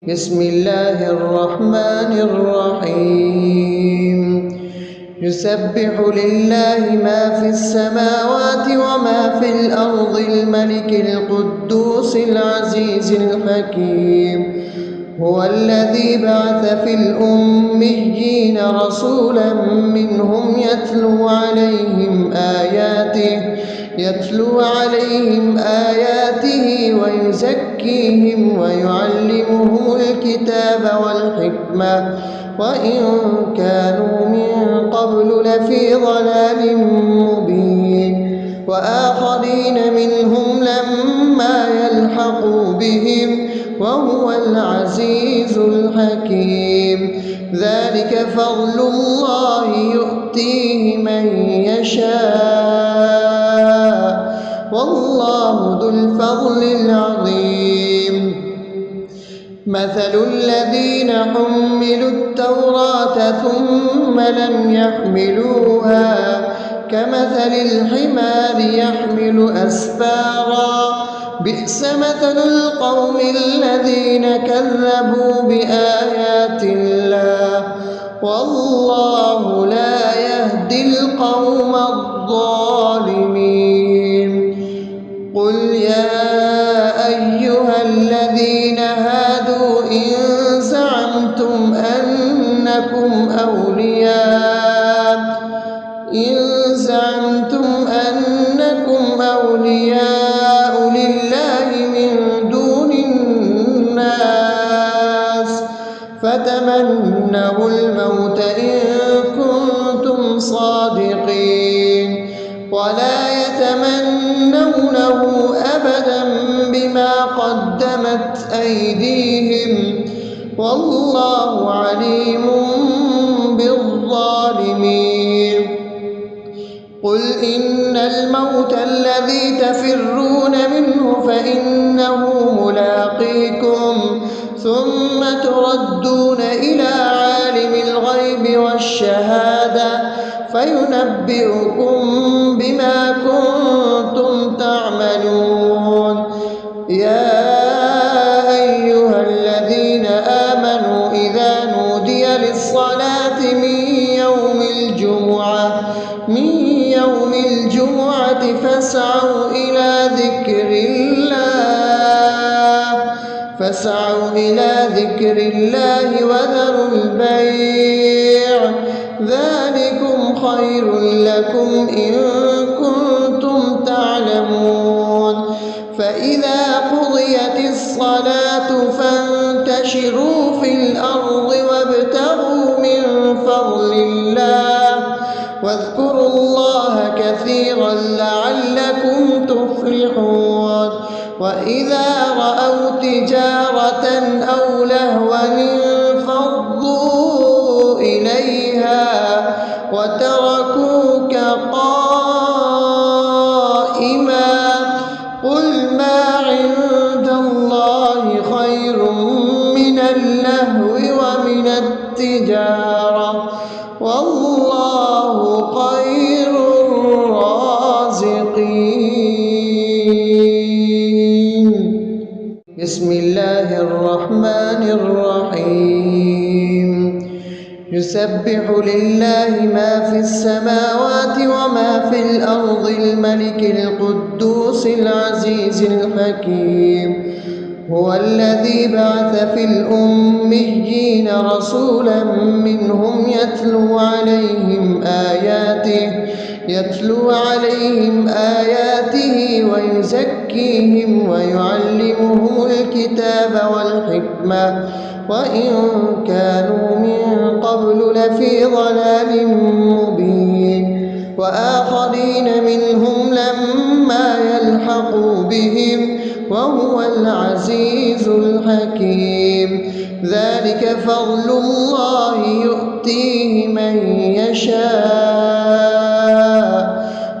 بسم الله الرحمن الرحيم يسبح لله ما في السماوات وما في الأرض الملك القدوس العزيز الحكيم هو الذي بعث في الأميين رسولا منهم يتلو عليهم آياته ويزكيهم ويعلمهم الكتاب والحكمة وإن كانوا من قبل لفي ضلال مبين وآخرين منهم لما يلحقوا بهم وهو العزيز الحكيم ذلك فضل الله يؤتيه من يشاء والله ذو الفضل العظيم مثل الذين حملوا التوراة ثم لم يحملوها كمثل الحمار يحمل أسفارا بئس مثل القوم الذين كذبوا بآيات الله والله لا يهدي القوم الظالمين قل يا أيها الذين هادوا إن زعمتم أنكم أولياء لله من دون الناس فتمنوا الموت إن كنتم صادقين ولا يتمنونه أبدا بما قدمت أيديهم والله عليم بالظالمين قل إن الموت الذي تفرون منه فإنه ملاقيكم ثم تردون إلى عالم الغيب والشهادة فينبئكم بما كنتم تعملون يا أيها الذين آمنوا إذا نودي للصلاة من يوم الجمعة فاسعوا إلى ذكر الله وذروا البيع ذلكم خير لكم إن كنتم تعلمون فإذا قضيت الصلاة فانتشروا في الأرض وابتغوا من فضل الله واذكروا الله كثيرا لعلكم تفلحون وإذا رأوا تجارة أو لهوا انفضوا إليها وتركوك قائما قل ما عند الله خير من اللهو ومن التجارة والله خير الرازقين بسم الله الرحمن الرحيم يسبح لله ما في السماوات وما في الأرض الملك القدوس العزيز الحكيم هو الذي بعث في الأميين رسولا منهم يتلو عليهم آياته ويزكيهم ويعلمهم الكتاب والحكمة وإن كانوا من قبل لفي ضلال مبين وآخرين منهم لما يلحقوا بهم وهو العزيز الحكيم ذلك فضل الله يؤتيه من يشاء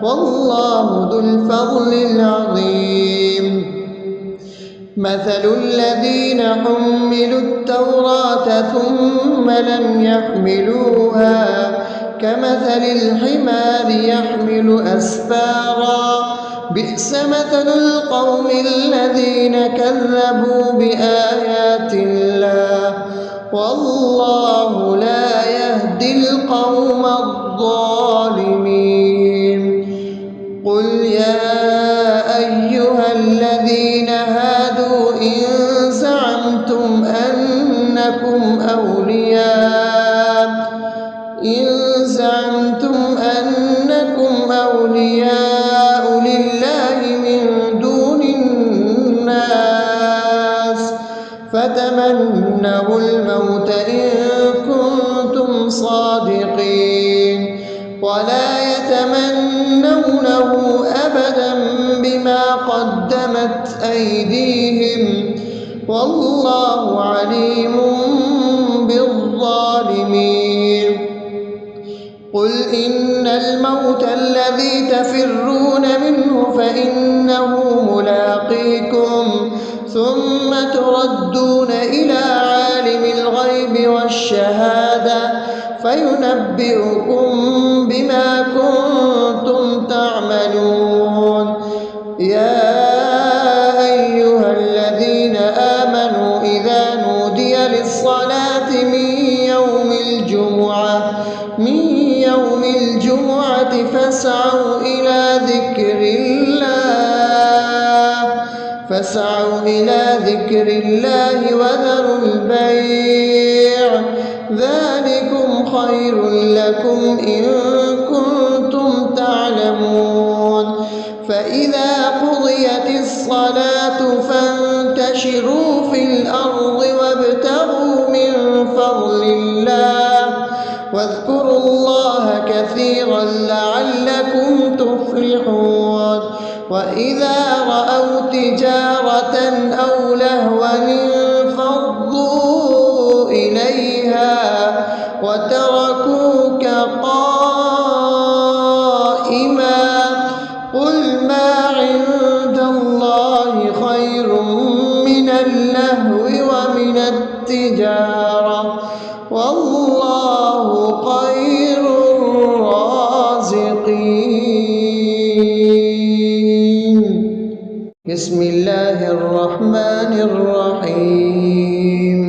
والله ذو الفضل العظيم مثل الذين حملوا التوراة ثم لم يحملوها كمثل الحمار يحمل أسفارا بئس مثل القوم الذين كذبوا بآيات الله والله لا يهدي القوم الظالمين. قل يا أيها الذين هادوا إن زعمتم أنكم أولياء لله من دون الناس فتمنوا الموت إن كنتم صادقين ولا يتمنونه أبدا بما قدمت أيديهم والله عليم بالظالمين. قل إن الموت الذي تفرون منه فإنه ملاقيكم ثم تردون إلى عالم الغيب والشهادة فينبئكم بما كنتم تعملون. يا أيها الذين آمنوا إذا نودي للصلاة من يوم الجمعة فاسعوا إلى ذكر الله وذروا البيع ذلكم خير لكم إن كنتم تعلمون. فإذا قضيت الصلاة فانتشروا في الأرض وابتغوا من فضل الله واذكروا الله كثيرا لعلكم تفلحون. وإذا رأوا تجارة أو لهوا انفضوا إليها وتركوك قائما قل ما عند الله خير من اللهو ومن التجارة والله خير الرازقين. بسم الله الرحمن الرحيم.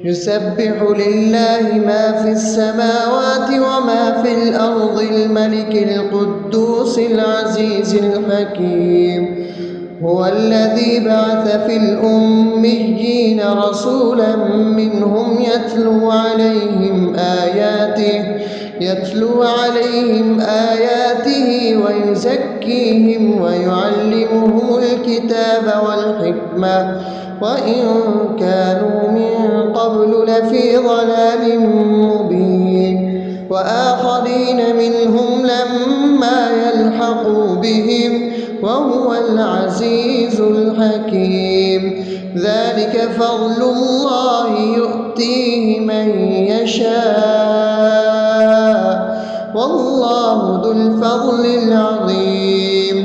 يسبح لله ما في السماوات وما في الأرض الملك القدوس العزيز الحكيم. هو الذي بعث في الأميين رسولا منهم يتلو عليهم آياته ويزكيهم ويعلمهم الكتاب والحكمة وإن كانوا من قبل لفي ضلال مبين. وآخرين منهم لما يلحقوا بهم وهو العزيز الحكيم. ذلك فضل الله يؤتيه من يشاء والله ذو الفضل العظيم.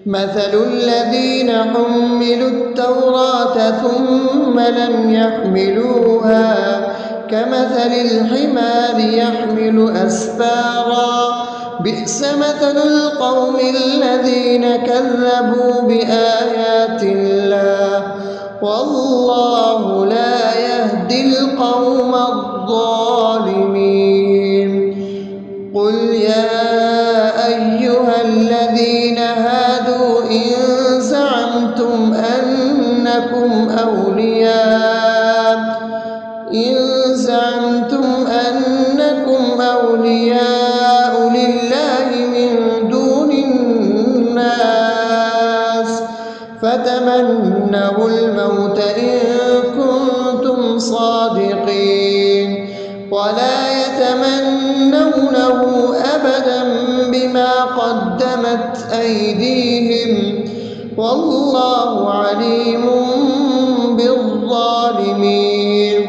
مثل الذين حملوا التوراة ثم لم يحملوها كمثل الحمار يحمل أسفارا بئس مثل القوم الذين كذبوا بآيات الله والله لا يهدي القوم الظالمين. قل يا أيها الذين هادوا إن زعمتم أنكم أولياء لله من دون الناس فتمنوا الموت إن كنتم صادقين ولا يتمنونه أبدا بما قدمت أيديهم والله عليم بالظالمين.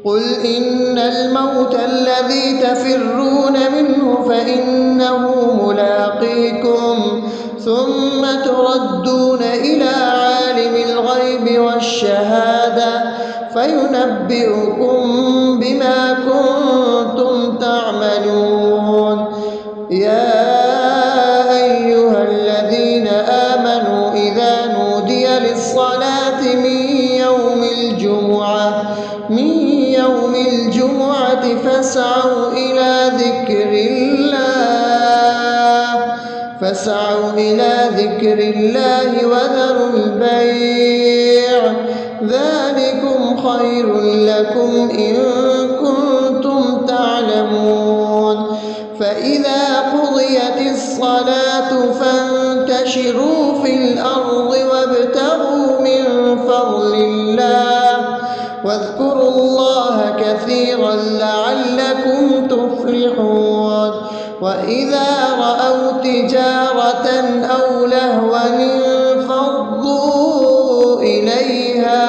قل إن الموت الذي تفرون منه فإنه ملاقيكم ثم تردون إلى عالم الغيب والشهادة فينبئكم بما كنتم تعملون. يا فاسعوا إلى ذكر الله وذروا البيع ذلكم خير لكم إن كنتم تعلمون فإذا قضيت الصلاة فانتشروا في الأرض وابتغوا من فضل الله واذكروا الله كثيرا لعلكم تفلحون وإذا رأوا تجارة أو لهوا انفضوا إليها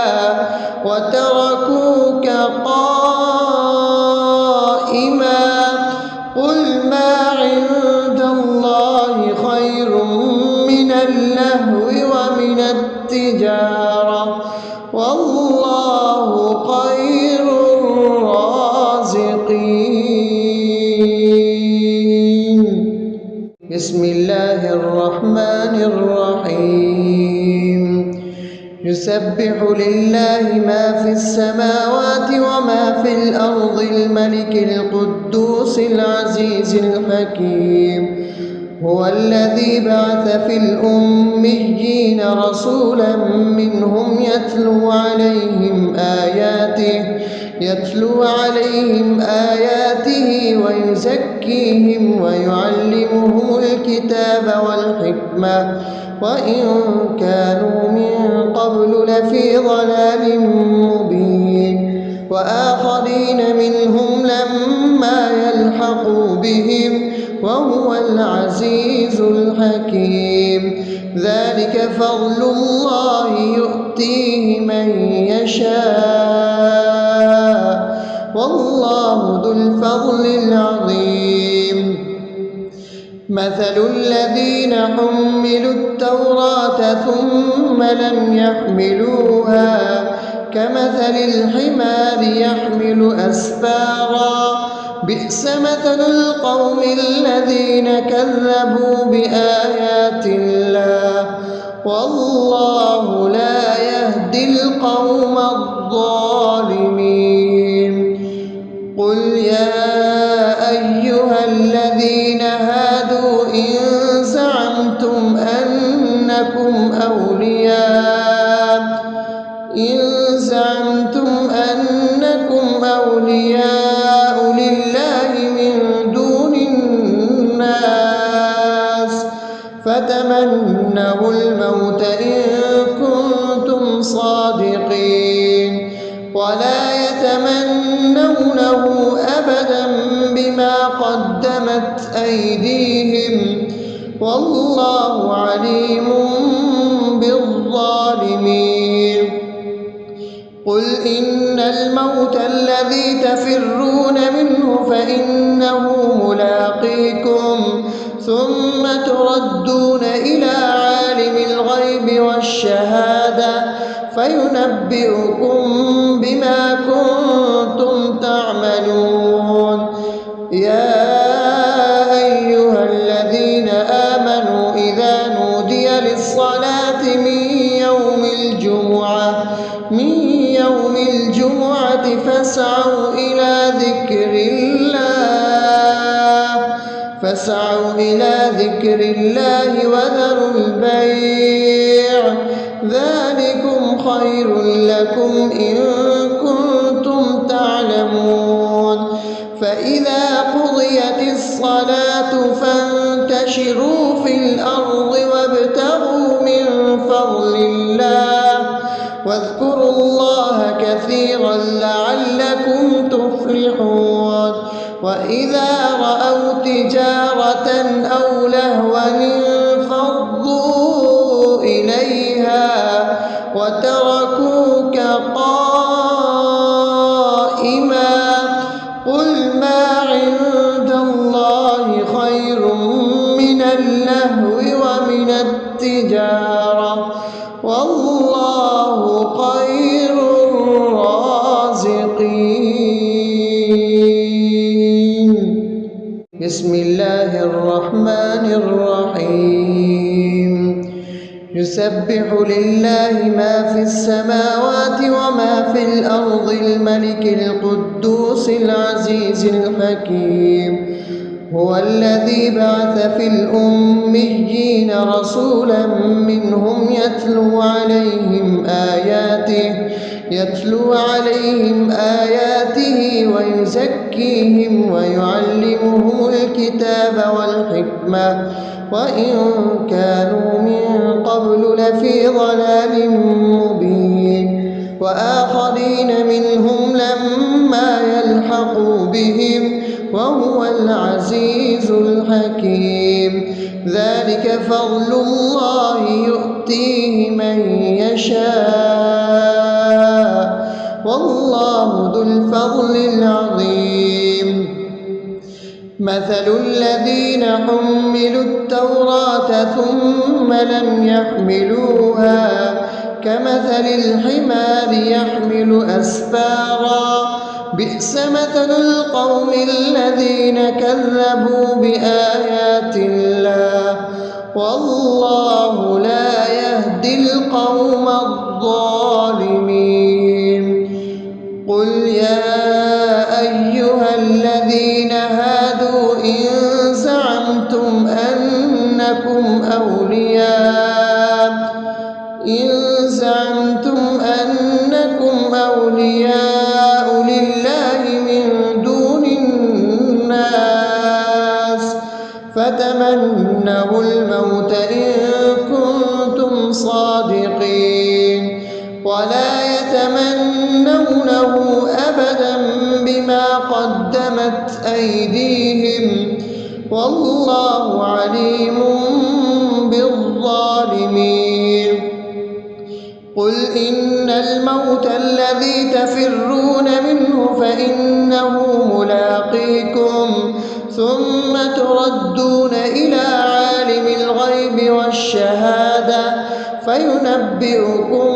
وتركوك قائما قل ما عند الله خير من اللهو ومن التجارة والله خير الرازقين. بسم الله الرحمن الرحيم يسبح لله ما في السماوات وما في الأرض الملك القدوس العزيز الحكيم هو الذي بعث في الأميين رسولا منهم يتلو عليهم آياته ويزكيهم ويعلمهم الكتاب والحكمة وإن كانوا من قبل لفي ضلال مبين وآخرين منهم لما يلحقوا بهم وهو العزيز الحكيم ذلك فضل الله يؤتيه من يشاء والله ذو الفضل العظيم مثل الذين حملوا التوراة ثم لم يحملوها كمثل الحمار يحمل أسفارا بئس مثل القوم الذين كذبوا بآيات الله والله لا يهدي القوم الظالمين قل يا أيها الذين هادوا إن زعمتم أنكم أولياء لله من دون الناس فتمنوا الموت إن كنتم صادقين ولا يتمنونه أبدا بما قدمت أيديهم والله عليم بالظالمين قل إن الموت الذي تفرون منه فإنه ملاقيكم ثم تردون إلى عالم الغيب والشهادة فينبئكم بما كنتم تعملون يا أيها الذين آمنوا إذا نودي للصلاة من يوم الجمعة فاسعوا إلى ذكر الله وذروا البيع ذلكم خير لكم إن كنتم تعلمون فإذا قضيت الصلاة فانتشروا في الأرض وابتغوا من فضل الله واذكروا الله كثيرا لعلكم تفلحون وإذا رأوا تجارة أو لهوا انفضوا إليها وتركوك قائما قل ما عند الله خير من اللهو ومن التجارة والله خير الرازقين. بسم الله الرحمن الرحيم يسبح لله ما في السماوات وما في الأرض الملك القدوس العزيز الحكيم. هو الذي بعث في الأميين رسولا منهم يتلو عليهم آياته ويزكيهم ويعلمهم الكتاب والحكمة وإن كانوا من قبل لفي ضلال مبين. وآخرين منهم لما يلحقوا بهم وهو العزيز الحكيم. ذلك فضل الله يؤتيه من يشاء والله ذو الفضل العظيم. مثل الذين حملوا التوراة ثم لم يحملوها كمثل الحمار يحمل أسفارا بئس مثل القوم الذين كذبوا بآيات الله والله لا يهدي القوم الظالمين. قل يا أيها الذين هادوا إن زعمتم أنكم أولياء لله من دون الناس فتمنوا الموت إن كنتم صادقين ولا يتمنونه أبدا بما قدمت أيديهم والله عليم بالظالمين. قل إن الموت الذي تفرون منه فإنه ملاقيكم ثم تردون إلى عالم الغيب والشهادة فينبئكم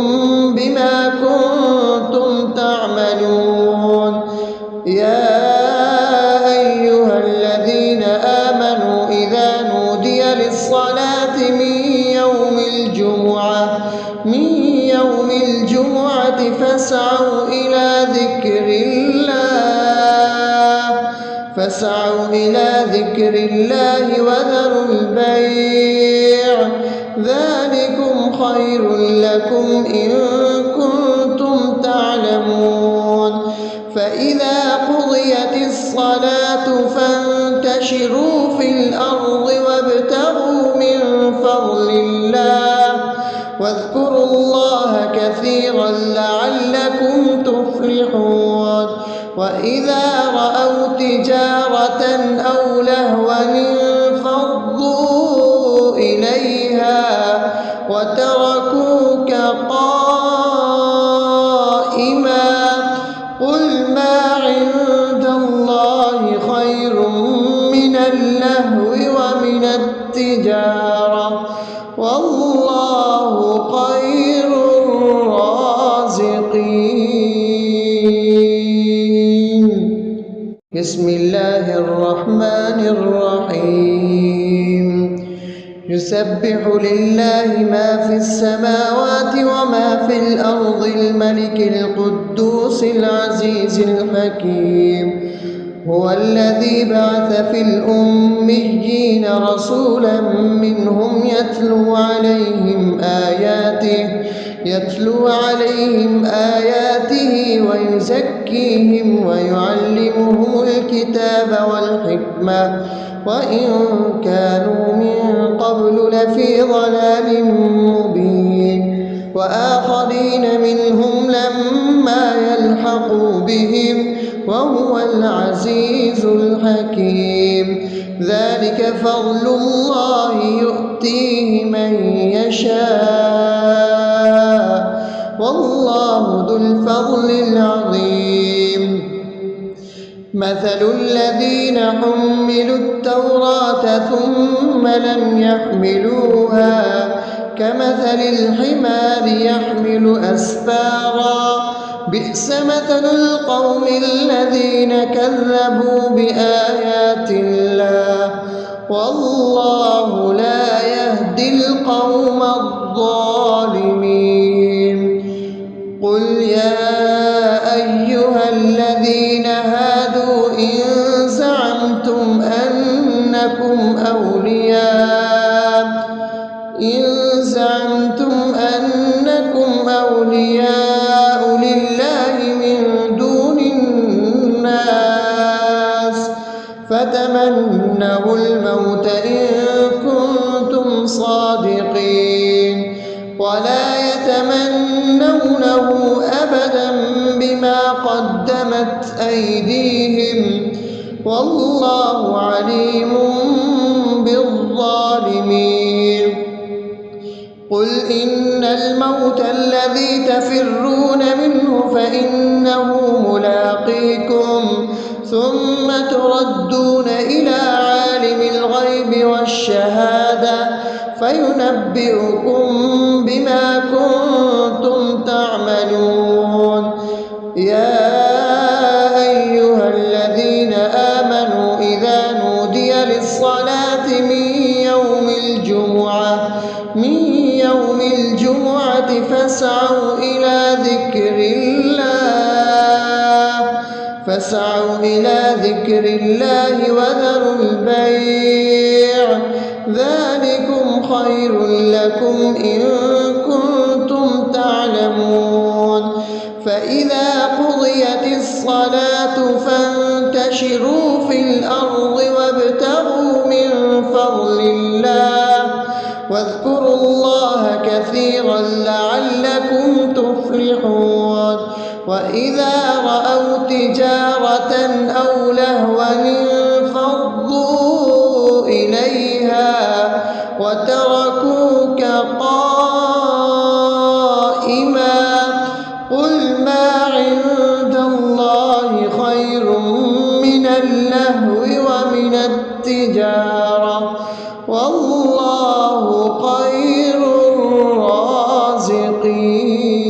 بما كنتم تعملون. يا أيها الذين آمنوا إذا نودي للصلاة من يوم الجمعة فاسعوا إلى ذكر الله وذروا البيع ذلكم خير لكم إن كنتم تعلمون. فإذا قضيت الصلاة فانتشروا في الأرض وابتغوا من فضل الله واذكروا الله كثيرا لعلكم تفلحون. وإذا رأوا تجارة أو لهوا انفضوا إليها وتركوك قائما قل ما عند الله خير من اللهو ومن التجارة والله خير الرازقين. بسم الله الرحمن الرحيم. يسبح لله ما في السماوات وما في الأرض الملك القدوس العزيز الحكيم. هو الذي بعث في الأميين رسولا منهم يتلو عليهم آياته ويزكيهم ويعلمهم الكتاب والحكمة وإن كانوا من قبل لفي ضلال مبين. وآخرين منهم لما يلحقوا بهم وهو العزيز الحكيم. ذلك فضل الله يؤتيه من يشاء والله ذو الفضل العظيم. مثل الذين حملوا التوراة ثم لم يحملوها كمثل الحمار يحمل أسفارا بئس مثل القوم الذين كذبوا بآيات الله والله لا يهدي القوم الظالمين. قل يا أنكم أولياء لله من دون الناس فتمنوا الموت إن كنتم صادقين ولا يتمنونه أبدا بما قدمت أيديهم والله عليم بالظالمين. قل إن الموت الذي تفرون منه فإنه ملاقيكم ثم تردون إلى عالم الغيب والشهادة فينبئكم بما كنتم تعملون. يا أيها الذين آمنوا إذا نودي للصلاة من يوم الجمعة فاسعوا إلى ذكر الله وذروا البيع ذلكم خير لكم إن كنتم تعلمون. فإذا قضيت الصلاة فانتشروا في الأرض وابتغوا من فضل الله واذكروا الله كثيرا لعلكم تفلحون. وإذا رأوا تجارة أو لهوا انفضوا إليها وتركوك قائما قل ما عند الله خير من اللهو ومن التجارة والله خير الرازقين.